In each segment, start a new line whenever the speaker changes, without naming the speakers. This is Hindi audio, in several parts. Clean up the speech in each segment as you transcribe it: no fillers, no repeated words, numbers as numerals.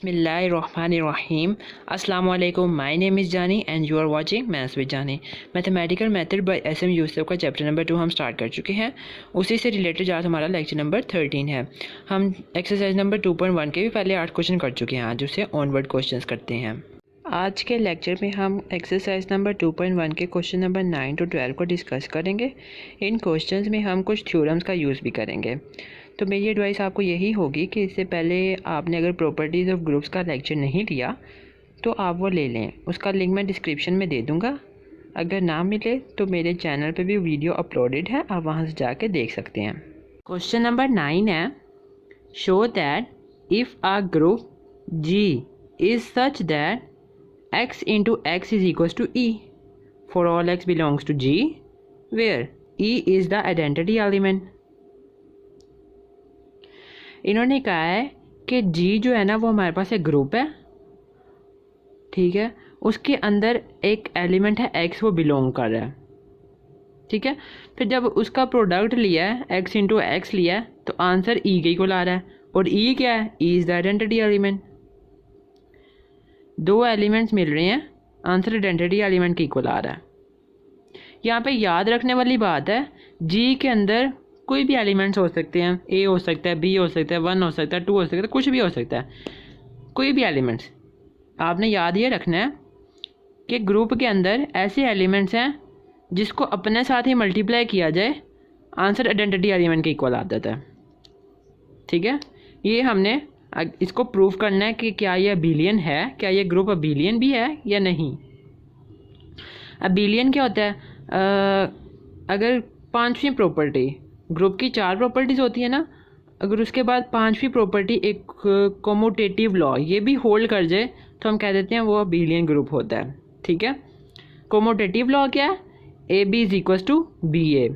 Bismillahirrahmanirrahim. Assalamualaikum. My name is Jani and you are watching Maths with Jani. Mathematical method by SM Yusuf का चैप्टर नंबर 2 हम स्टार्ट कर चुके हैं। उसी से रिलेटेड आज हमारा लेक्चर नंबर 13 है। हम एक्सरसाइज नंबर 2.1 के भी पहले 8 क्वेश्चन कर चुके हैं। आज उसे ऑनवर्ड क्वेश्चंस करते हैं। आज के लेक्चर में हम एक्सरसाइज नंबर 2.1 के क्वेश्चन नंबर 9 to 12 को डिस्कस करेंगे। इन क्वेश्चंस में हम कुछ थ्योरम्स का यूज़ भी करेंगे। तो मेरी एडवाइस आपको यही होगी कि इससे पहले आपने अगर प्रॉपर्टीज़ ऑफ ग्रुप्स का लेक्चर नहीं लिया तो आप वो ले लें। उसका लिंक मैं डिस्क्रिप्शन में दे दूँगा। अगर ना मिले तो मेरे चैनल पे भी वीडियो अपलोडेड है, आप वहाँ से जाके देख सकते हैं। क्वेश्चन नंबर 9 है, show that if a group G is such that x into x is equals to E for all x belongs to G where E is the identity element। इन्होंने कहा है कि G जो है ना वो हमारे पास एक ग्रुप है, ठीक है। उसके अंदर एक एलिमेंट है x, वो बिलोंग कर रहा है, ठीक है। फिर जब उसका प्रोडक्ट लिया है x इंटू एक्स लिया है तो आंसर E के इक्वल आ रहा है। और E क्या है? E is the identity element. दो एलिमेंट्स मिल रहे हैं, आंसर आइडेंटिटी एलिमेंट के इक्वल आ रहा है। यहाँ पे याद रखने वाली बात है, G के अंदर कोई भी एलिमेंट्स हो सकते हैं। A हो सकता है, B हो सकता है, 1 हो सकता है, 2 हो सकता है, कुछ भी हो सकता है, कोई भी एलिमेंट्स। आपने याद ये रखना है कि ग्रुप के अंदर ऐसे एलिमेंट्स हैं जिसको अपने साथ ही मल्टीप्लाई किया जाए, आंसर आइडेंटिटी एलिमेंट के इक्वल आ जाता है, ठीक है। ये हमने इसको प्रूव करना है कि क्या ये अबेलियन है, क्या ये ग्रुप अबेलियन भी है या नहीं। अबेलियन क्या होता है? अगर पांचवी प्रॉपर्टी, ग्रुप की 4 प्रॉपर्टीज़ होती है ना, अगर उसके बाद पांचवी प्रॉपर्टी एक कम्यूटेटिव लॉ ये भी होल्ड कर जाए तो हम कह देते हैं वो अबेलियन ग्रुप होता है, ठीक है। कम्यूटेटिव लॉ क्या है? AB is equal to BA।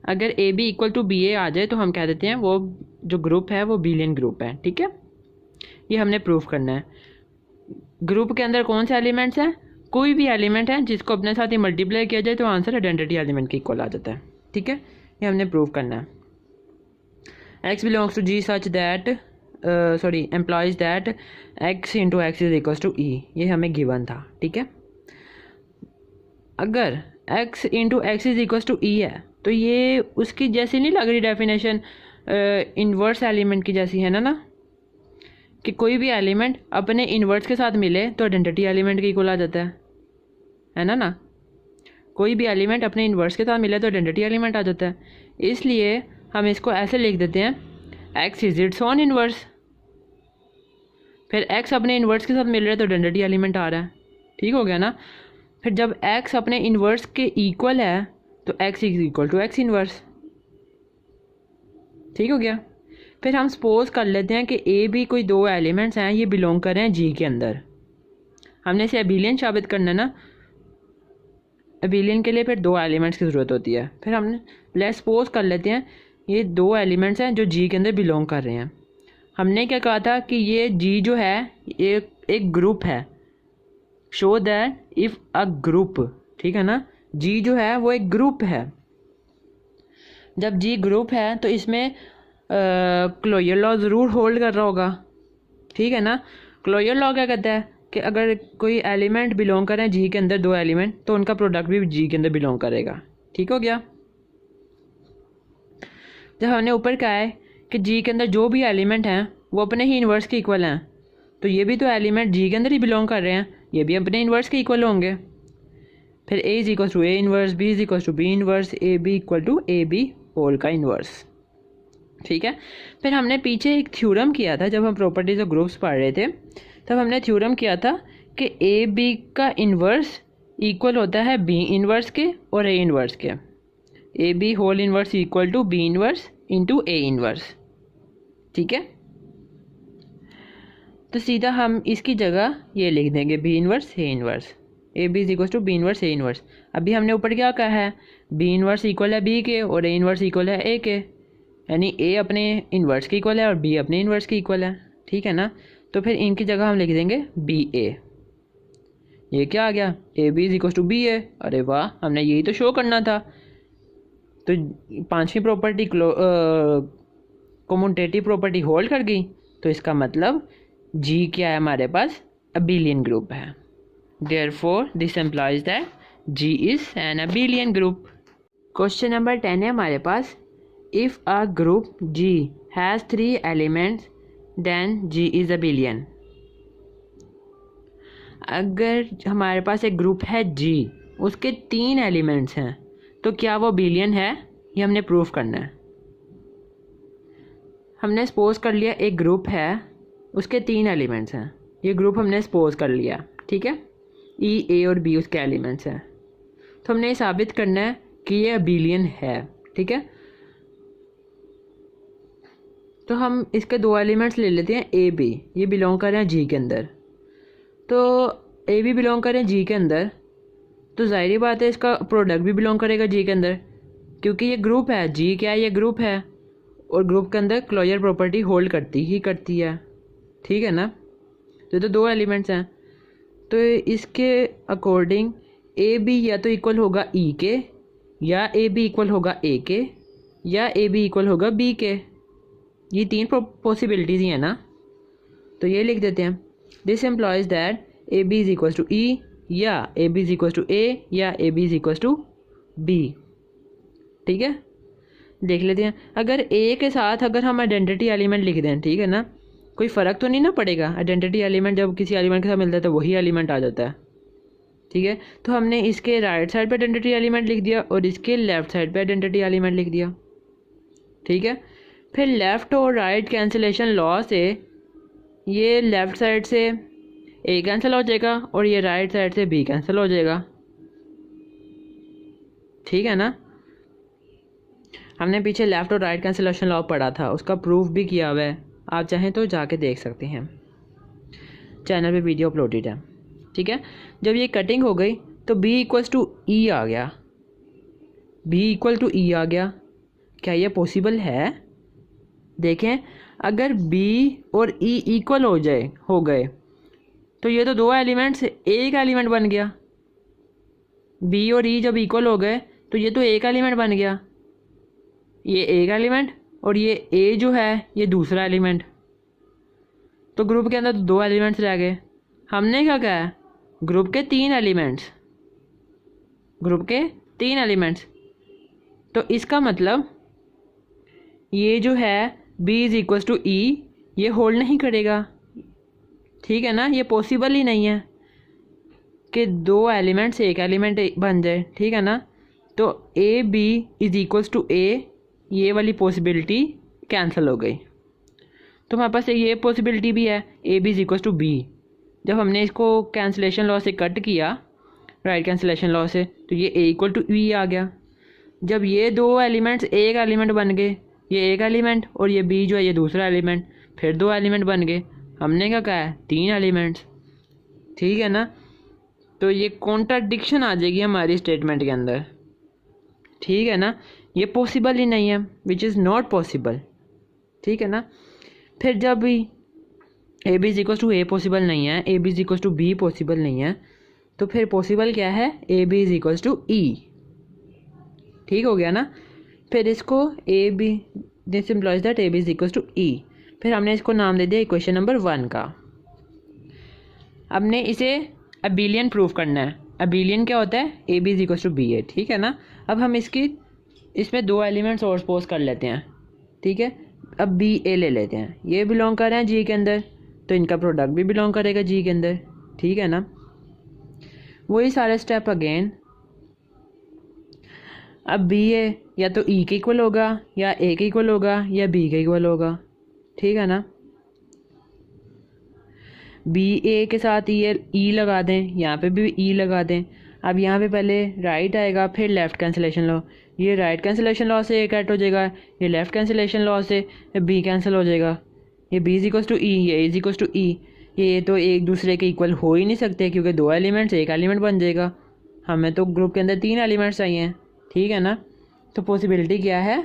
अगर AB इक्वल टू BA आ जाए तो हम कह देते हैं वो जो ग्रुप है वो अबेलियन ग्रुप है, ठीक है। ये हमने प्रूफ करना है। ग्रुप के अंदर कौन से एलिमेंट्स हैं? कोई भी एलिमेंट है जिसको अपने साथ ही मल्टीप्लाई किया जाए तो आंसर आइडेंटिटी एलिमेंट के इक्वल आ जाता है, ठीक है। ये हमने प्रूव करना है। x belongs to G such that implies that x into X is equals to E। ये हमें गिवन था, ठीक है। अगर x into X is equals to E है तो ये उसकी जैसी नहीं लग रही डेफिनेशन, इन्वर्स एलिमेंट की जैसी है ना कि कोई भी एलिमेंट अपने इन्वर्स के साथ मिले तो आइडेंटिटी एलिमेंट के इक्वल आ जाता है ना। कोई भी एलिमेंट अपने इन्वर्स के साथ मिले तो आइडेंटिटी एलिमेंट आ जाता है। इसलिए हम इसको ऐसे लिख देते हैं, x is it's own inverse. फिर x अपने इन्वर्स के साथ मिल रहा है तो आइडेंटिटी एलिमेंट आ रहा है, ठीक हो गया ना। फिर जब x अपने इन्वर्स के इक्वल है तो x is equal to X inverse, ठीक हो गया। फिर हम सपोज कर लेते हैं कि A भी कोई 2 एलिमेंट्स हैं, ये बिलोंग कर रहे हैं G के अंदर। हमने इसे अबेलियन साबित करना है ना। अबेलियन के लिए फिर 2 एलिमेंट्स की ज़रूरत होती है। फिर हमने लेट्स सपोज कर लेते हैं ये 2 एलिमेंट्स हैं जो G के अंदर बिलोंग कर रहे हैं। हमने क्या कहा था कि ये G जो है ये एक ग्रुप है। Show that if a group, ठीक है ना, G जो है वो एक ग्रुप है। जब G ग्रुप है तो इसमें क्लोजर लॉ ज़रूर होल्ड कर रहा होगा, ठीक है ना। क्लोजर लॉ क्या कहता है कि अगर कोई एलिमेंट बिलोंग करें G के अंदर 2 एलिमेंट तो उनका प्रोडक्ट भी G के अंदर बिलोंग करेगा, ठीक हो गया। जब हमने ऊपर कहा है कि G के अंदर जो भी एलिमेंट हैं वो अपने ही इन्वर्स के इक्वल हैं, तो ये भी तो एलिमेंट G के अंदर ही बिलोंग कर रहे हैं, ये भी अपने इन्वर्स के इक्वल होंगे। फिर A is equal to A inverse, B is equal to B inverse, A B equal to A B whole का इन्वर्स, ठीक है। फिर हमने पीछे एक थ्योरम किया था, जब हम प्रॉपर्टीज ऑफ ग्रुप्स पढ़ रहे थे तब हमने थ्योरम किया था कि ए बी का इन्वर्स इक्वल होता है B इन्वर्स के और A इन्वर्स के। A B whole inverse equal to B inverse into A inverse, ठीक है। तो सीधा हम इसकी जगह ये लिख देंगे B inverse A inverse, A B is equal to B inverse A inverse. अभी हमने ऊपर क्या कहा है, B इन्वर्स इक्वल है B के और A इन्वर्स इक्वल है A के, यानी A अपने इन्वर्स के इक्वल है और B अपने इन्वर्स के इक्वल है, ठीक है ना। तो फिर इनकी जगह हम लिख देंगे BA। ये क्या आ गया, AB is equal to BA। अरे वाह, हमने यही तो शो करना था। तो पांचवी प्रॉपर्टी कम्यूटेटिव प्रॉपर्टी होल्ड कर गई, तो इसका मतलब जी क्या है हमारे पास, अबेलियन ग्रुप है। Therefore this implies that G is an abelian group. Question number 10 है हमारे पास, if a group G has 3 elements then G is abelian. अगर हमारे पास एक ग्रुप है जी, उसके 3 एलिमेंट्स हैं, तो क्या वो अबेलियन है, ये हमने प्रूफ करना है। हमने सपोज कर लिया एक ग्रुप है, उसके 3 एलिमेंट्स हैं, ये ग्रुप हमने सपोज कर लिया, ठीक है। ई, ए और बी उसके एलिमेंट्स हैं, तो हमने ये साबित करना है कि ये अबेलियन है, ठीक है। तो हम इसके 2 एलिमेंट्स ले लेते हैं, ए बी, ये बिलोंग कर रहे हैं जी के अंदर। तो ए बी बिलोंग कर रहे हैं जी के अंदर, तो ज़ाहिर बात है इसका प्रोडक्ट भी बिलोंग करेगा जी के अंदर, क्योंकि ये ग्रुप है। जी क्या है, ये ग्रुप है, और ग्रुप के अंदर क्लोजर प्रॉपर्टी होल्ड करती है, ठीक है ना। तो 2 एलिमेंट्स हैं, तो इसके अकॉर्डिंग ए बी या तो इक्वल होगा ई के, या ए बी इक्वल होगा ए के, या ए बी इक्वल होगा बी के। ये 3 पॉसिबिलिटीज़ ही हैं ना, तो ये लिख देते हैं। This implies that a B is equal to e, या a B is equal to a, या a B is equal to b, ठीक है। देख लेते हैं, अगर ए के साथ अगर हम आइडेंटिटी एलिमेंट लिख दें, ठीक है ना, कोई फ़र्क तो नहीं ना पड़ेगा। आइडेंटिटी एलिमेंट जब किसी एलिमेंट के साथ मिलता है तो वही एलिमेंट आ जाता है, ठीक है। तो हमने इसके राइट साइड पे आइडेंटिटी एलिमेंट लिख दिया और इसके लेफ़्ट साइड पे आइडेंटिटी एलिमेंट लिख दिया, ठीक है। फिर लेफ़्ट और राइट कैंसिलेशन लॉ से ये लेफ़्ट साइड से ए कैंसिल हो जाएगा और ये राइट साइड से बी कैंसिल हो जाएगा, ठीक है ना। हमने पीछे लेफ़्ट और राइट कैंसिलेशन लॉ पढ़ा था, उसका प्रूफ भी किया हुआ है, आप चाहें तो जाके देख सकते हैं, चैनल पे वीडियो अपलोडेड है, ठीक है। जब ये कटिंग हो गई तो b इक्वल्स टू ई आ गया, b इक्वल टू ई आ गया। क्या ये पॉसिबल है? देखें, अगर b और e इक्वल हो गए तो ये तो 2 एलिमेंट्स एक एलिमेंट बन गया। b और e जब इक्वल हो गए तो ये तो एक एलिमेंट बन गया, ये एक एलिमेंट और ये a जो है ये दूसरा एलिमेंट। तो ग्रुप के अंदर तो 2 एलिमेंट्स रह गए। हमने क्या कहा है, ग्रुप के 3 एलिमेंट्स, तो इसका मतलब ये जो है b is equal to e, ये होल्ड नहीं करेगा, ठीक है ना। ये पॉसिबल ही नहीं है कि 2 एलिमेंट्स एक एलिमेंट बन जाए, ठीक है ना। तो A B is equals to a, ये वाली पॉसिबिलिटी कैंसिल हो गई। तो हमारे पास ये पॉसिबिलिटी भी है, A B is equals to B. जब हमने इसको कैंसिलेशन लॉ से कट किया, राइट कैंसिलेशन लॉ से, तो ये ए इक्वल टू ई आ गया। जब ये 2 एलिमेंट्स एक एलिमेंट बन गए, ये एक एलिमेंट और ये बी जो है ये दूसरा एलिमेंट, फिर 2 एलिमेंट बन गए। हमने क्या कहा है, 3 एलिमेंट्स, ठीक है ना। तो ये कॉन्ट्राडिक्शन आ जाएगी हमारी स्टेटमेंट के अंदर, ठीक है ना। ये पॉसिबल ही नहीं है, विच इज़ नॉट पॉसिबल, ठीक है ना। फिर जब भी a B is equal to a possible नहीं है, A B is equal to b possible नहीं है, तो फिर पॉसिबल क्या है, A B is equal to e, ठीक हो गया ना। फिर इसको a b, this implies that a B is equal to e. फिर हमने इसको नाम दे दिया इक्वेशन नंबर 1 का। हमने इसे अबेलियन प्रूफ करना है। अबेलियन क्या होता है, A B is equal to B है, ठीक है ना। अब हम इसमें 2 एलिमेंट्स और सपोज कर लेते हैं, ठीक है। अब बी ए ले लेते हैं, ये बिलोंग कर रहे हैं जी के अंदर, तो इनका प्रोडक्ट भी बिलोंग करेगा जी के अंदर, ठीक है ना। वही सारे स्टेप अगेन। अब बी ए या तो ई के इक्वल होगा, या ए के इक्वल होगा, या बी के इक्वल होगा, ठीक है ना। बी ए के साथ ई लगा दें, यहाँ पे भी ई लगा दें। अब यहाँ पे पहले राइट आएगा, फिर लेफ़्ट कैंसिलेशन लॉ, ये राइट कैंसिलेशन लॉ से ए कट हो जाएगा, ये लेफ़्ट कैंसिलेशन लॉ से बी कैंसिल हो जाएगा, ये B is equal to e, ये इज इक्वल टू ई। ये तो एक दूसरे के इक्वल हो ही नहीं सकते, क्योंकि 2 एलिमेंट्स एक एलिमेंट बन जाएगा। हमें तो ग्रुप के अंदर 3 एलिमेंट्स चाहिए, ठीक है ना। तो पॉसिबिलिटी क्या है,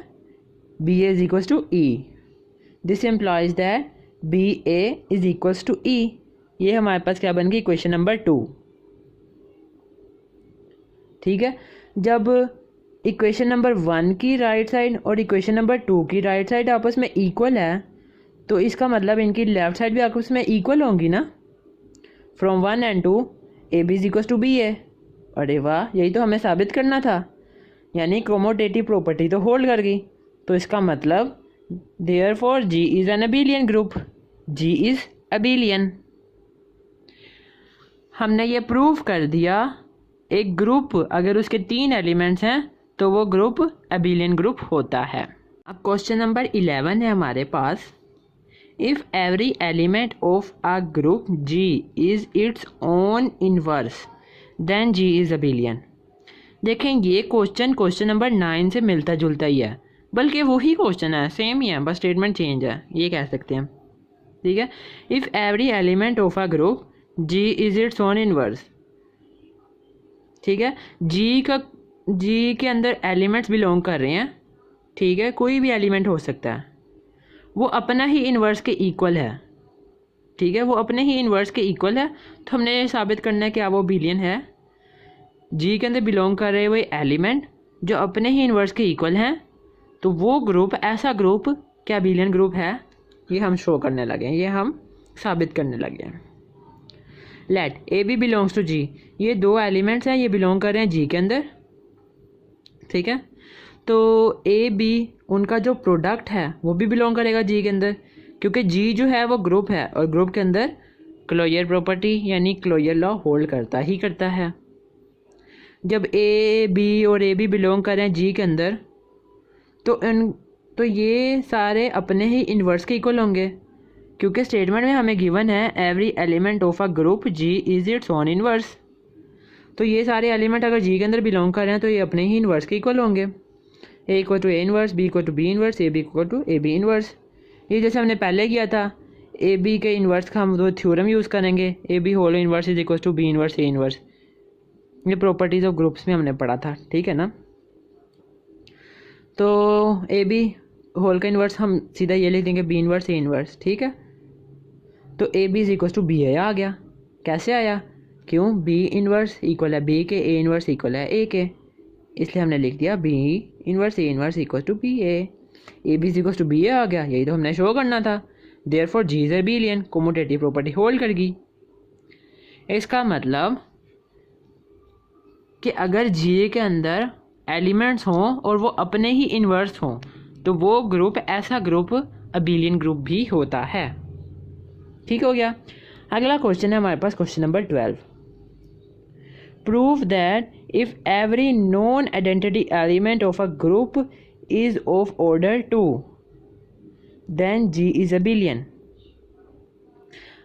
b a is equal to e. This implies that b a is equal to e. ये हमारे पास क्या बन गई, इक्वेशन नंबर 2, ठीक है। जब इक्वेशन नंबर 1 की राइट साइड और इक्वेशन नंबर 2 की राइट साइड आपस में इक्वल है, तो इसका मतलब इनकी लेफ़्ट साइड भी आपस में इक्वल होंगी ना, from 1 and 2 A B is equal to B है। अरे वाह, यही तो हमें साबित करना था, यानी कमोटेटिव प्रॉपर्टी तो होल्ड कर गई। तो इसका मतलब therefore G is an abelian group, G is abelian. हमने ये प्रूव कर दिया, एक ग्रुप अगर उसके 3 एलिमेंट्स हैं तो वो ग्रुप अबिलियन ग्रुप होता है। अब क्वेश्चन नंबर 11 है हमारे पास, if every element of a group G is its own inverse then G is abelian. देखें ये क्वेश्चन नंबर 9 से मिलता जुलता ही है, बल्कि वही क्वेश्चन है, सेम ही है, बस स्टेटमेंट चेंज है, ये कह सकते हैं। ठीक है, if every element of a group G is its own inverse. ठीक है, जी के अंदर एलिमेंट्स बिलोंग कर रहे हैं। ठीक है, कोई भी एलिमेंट हो सकता है, वो अपना ही इन्वर्स के इक्वल है। ठीक है, वो अपने ही इन्वर्स के इक्वल है, तो हमने ये साबित करना है कि वो अबिलियन है। जी के अंदर बिलोंग कर रहे हुए एलिमेंट जो अपने ही इन्वर्स के इक्वल हैं, तो वो ग्रुप, ऐसा ग्रुप क्या अबिलियन ग्रुप है, ये हम शो करने लगे हैं, ये हम साबित करने लगे हैं। Let a b belongs to G, ये 2 एलिमेंट्स हैं, ये बिलोंग कर रहे हैं जी के अंदर। ठीक है, तो ए बी उनका जो प्रोडक्ट है वो भी बिलोंग करेगा जी के अंदर, क्योंकि जी जो है वो ग्रुप है और ग्रुप के अंदर क्लोजर प्रॉपर्टी यानी क्लोजर लॉ होल्ड करता ही करता है। जब ए बी और ए बी बिलोंग करें जी के अंदर, तो ये सारे अपने ही इन्वर्स के इक्वल होंगे, क्योंकि स्टेटमेंट में हमें गिवन है every element of a group G is its own inverse. तो ये सारे एलिमेंट अगर जी के अंदर बिलोंग कर रहे हैं तो ये अपने ही इन्वर्स के इक्वल होंगे। A equal to a inverse, b equal to B inverse, A B equal to A b inverse. ये जैसे हमने पहले किया था, ए बी के इन्वर्स का हम 2 थ्योरम यूज़ करेंगे, A B whole inverse is equal to B inverse A inverse. ये प्रॉपर्टीज़ ऑफ ग्रुप्स में हमने पढ़ा था। ठीक है ना, तो ए बी होल का इन्वर्स हम सीधा ये लिख देंगे बी इन्वर्स ए इन्वर्स। ठीक है, तो A B is equal to b आ गया। कैसे आया, क्यों, बी इन्वर्स इक्वल है बी के, ए इन्वर्स इक्वल है ए के, इसलिए हमने लिख दिया b inverse A inverse equal to b a B is equal to b आ गया। यही तो हमने शो करना था, therefore G is abelian, commutative property hold करेगी। इसका मतलब कि अगर जी के अंदर एलिमेंट्स हों और वो अपने ही इन्वर्स हों, तो वो ग्रुप, ऐसा ग्रुप अबिलियन ग्रुप भी होता है। ठीक हो गया। अगला क्वेश्चन है हमारे पास, question number 12, prove that if every non identity element of a group is of order 2 then G is abelian.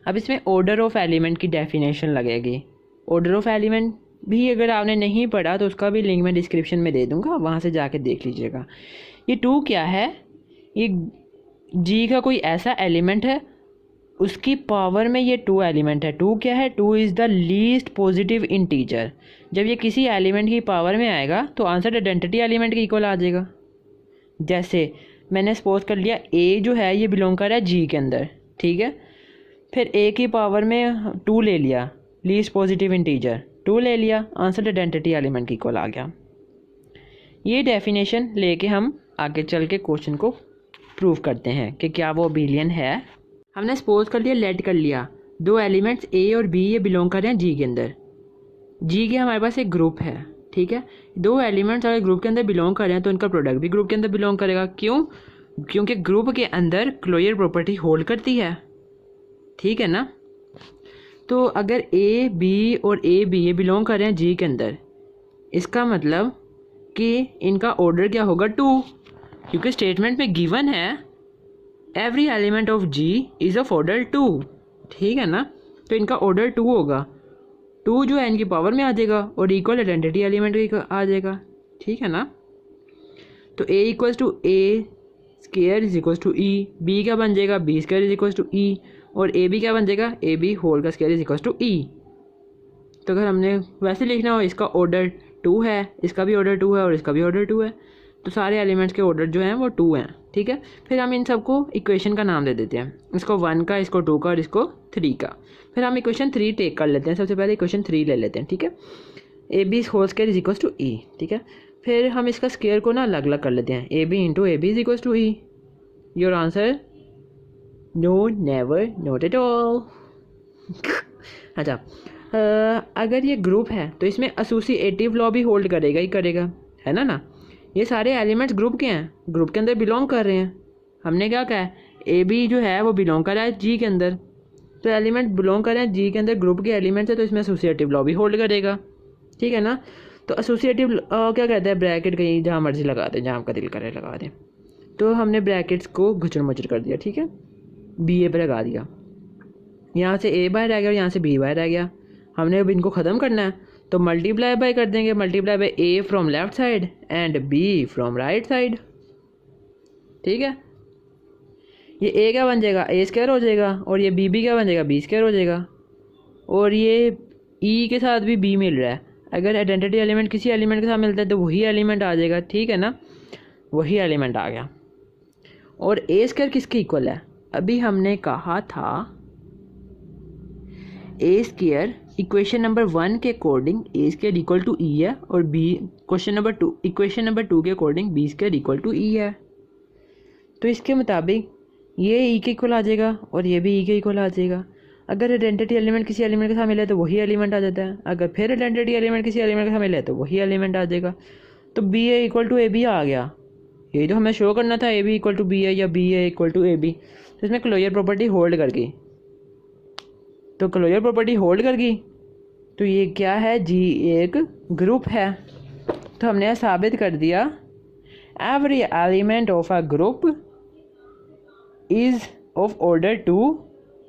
अब इसमें ऑर्डर ऑफ एलिमेंट की डेफिनेशन लगेगी। ऑर्डर ऑफ एलिमेंट भी अगर आपने नहीं पढ़ा तो उसका भी लिंक मैं डिस्क्रिप्शन में दे दूंगा, वहाँ से जाके देख लीजिएगा। ये 2 क्या है, ये जी का कोई ऐसा एलिमेंट है, उसकी पावर में ये 2 एलिमेंट है। 2 क्या है, 2 is the least positive integer. जब ये किसी एलिमेंट की पावर में आएगा तो आंसर आइडेंटिटी एलिमेंट के इक्वल आ जाएगा। जैसे मैंने सपोज कर लिया ए जो है ये बिलोंग कर रहा है जी के अंदर। ठीक है, फिर ए की पावर में 2 ले लिया, लीस्ट पॉजिटिव इंटीजर 2 ले लिया, आंसर आइडेंटिटी एलिमेंट की इक्वल आ गया। ये डेफिनेशन लेके हम आगे चल के क्वेश्चन को प्रूव करते हैं कि क्या वो अबिलियन है। हमने सपोज कर लिया, लेट कर लिया, 2 एलिमेंट्स ए और बी ये बिलोंग कर रहे हैं जी के अंदर। जी के हमारे पास एक ग्रुप है। ठीक है, 2 एलिमेंट्स अगर ग्रुप के अंदर बिलोंग कर रहे हैं तो इनका प्रोडक्ट भी ग्रुप के अंदर बिलोंग करेगा। क्यों, क्योंकि ग्रुप के अंदर क्लोजर प्रॉपर्टी होल्ड करती है। ठीक है ना, तो अगर ए बी और ए बी ये बिलोंग कर रहे हैं जी के अंदर, इसका मतलब कि इनका ऑर्डर क्या होगा, 2, क्योंकि स्टेटमेंट में गिवन है every element of G is of order 2। ठीक है ना, तो इनका ऑर्डर 2 होगा। 2 जो है इनकी पावर में आ जाएगा और इक्वल आइडेंटिटी एलिमेंट आ जाएगा। ठीक है ना, तो a equals to a square is equals to e, b क्या बन जाएगा, b square is equals to e, और ए बी क्या बन जाएगा, ए बी होल का square is equals to e. तो अगर हमने वैसे लिखना हो, इसका ऑर्डर 2 है, इसका भी ऑर्डर 2 है और इसका भी ऑर्डर 2 है, तो सारे एलिमेंट्स के ऑर्डर जो हैं वो 2 हैं। ठीक है, फिर हम इन सबको इक्वेशन का नाम दे देते हैं, इसको 1 का, इसको 2 का और इसको 3 का। फिर हम इक्वेशन 3 टेक कर लेते हैं। सबसे पहले इक्वेशन 3 ले लेते हैं। ठीक है, A B whole square is equals to e. ठीक है, फिर हम इसका स्क्वायर को ना अलग अलग कर लेते हैं, A B into A B is equals to e. Your answer no, never, not at all. अच्छा, अगर ये ग्रुप है तो इसमें एसोसिएटिव लॉ भी होल्ड करेगा ही करेगा, है ना। ये सारे एलिमेंट्स ग्रुप के हैं, ग्रुप के अंदर बिलोंग कर रहे हैं। हमने क्या कहा है, ए बी जो है वो बिलोंग कर रहा है जी के अंदर, तो एलिमेंट बिलोंग कर रहे हैं जी के अंदर, ग्रुप के एलिमेंट्स है, तो इसमें एसोसिएटिव लॉ भी होल्ड करेगा, ठीक है ना। तो एसोसिएटिव क्या कहता है, ब्रैकेट कहीं जहाँ मर्जी लगा दें, जहाँ आपका दिल करे लगा दें। तो हमने ब्रैकेट्स को घुचड़ मुचड़ कर दिया, ठीक है, बी ए पर लगा दिया, यहाँ से ए बाहर आ गया और यहाँ से बी बाहर आ गया। हमने अब इनको ख़त्म करना है तो मल्टीप्लाई बाय कर देंगे, multiply by A from left side and B from right side, ठीक है। ये ए क्या बन जाएगा, ए स्क्वायर हो जाएगा, और ये बी क्या बन जाएगा, बी स्क्वायर हो जाएगा, और ये ई के साथ भी बी मिल रहा है। अगर आइडेंटिटी एलिमेंट किसी एलिमेंट के साथ मिलता है तो वही एलिमेंट आ जाएगा, ठीक है ना, वही एलिमेंट आ गया। और ए स्क्वायर किसके इक्वल है, अभी हमने कहा था ए स्क्वायर इक्वेशन नंबर 1 के according a square equal to e है, और बी इक्वेशन नंबर 2 के according b square equal to e है। तो इसके मुताबिक ये ई के इक्वल आ जाएगा और ये भी ई के इक्वल आ जाएगा। अगर आइडेंटिटी एलिमेंट किसी एलिमेंट के साथ मिले तो वही एलिमेंट आ जाता है, अगर फिर आइडेंटिटी एलिमेंट किसी एलिमेंट के साथ मिले तो वही एलिमेंट आ जाएगा। तो b a equal to A b आ गया, यही तो हमें शो करना था, a B equal to b a या b a equal to A b. तो इसमें क्लोजर प्रॉपर्टी होल्ड कर गई, तो क्लोजर प्रॉपर्टी होल्ड कर गई, तो ये क्या है जी, एक ग्रुप है। तो हमने साबित कर दिया every element of a group is of order 2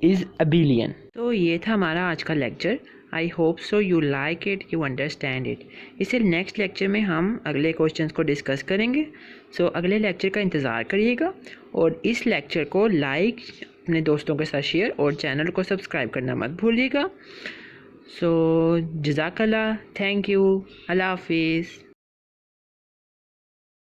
is abelian. तो ये था हमारा आज का lecture. I hope so you like it, you understand it. इससे नेक्स्ट लेक्चर में हम अगले क्वेश्चंस को डिस्कस करेंगे। सो अगले लेक्चर का इंतज़ार करिएगा, और इस लेक्चर को लाइक, अपने दोस्तों के साथ शेयर, और चैनल को सब्सक्राइब करना मत भूलिएगा। सो जज़ाकल्लाह, थैंक यू, अल्लाह हाफिज़।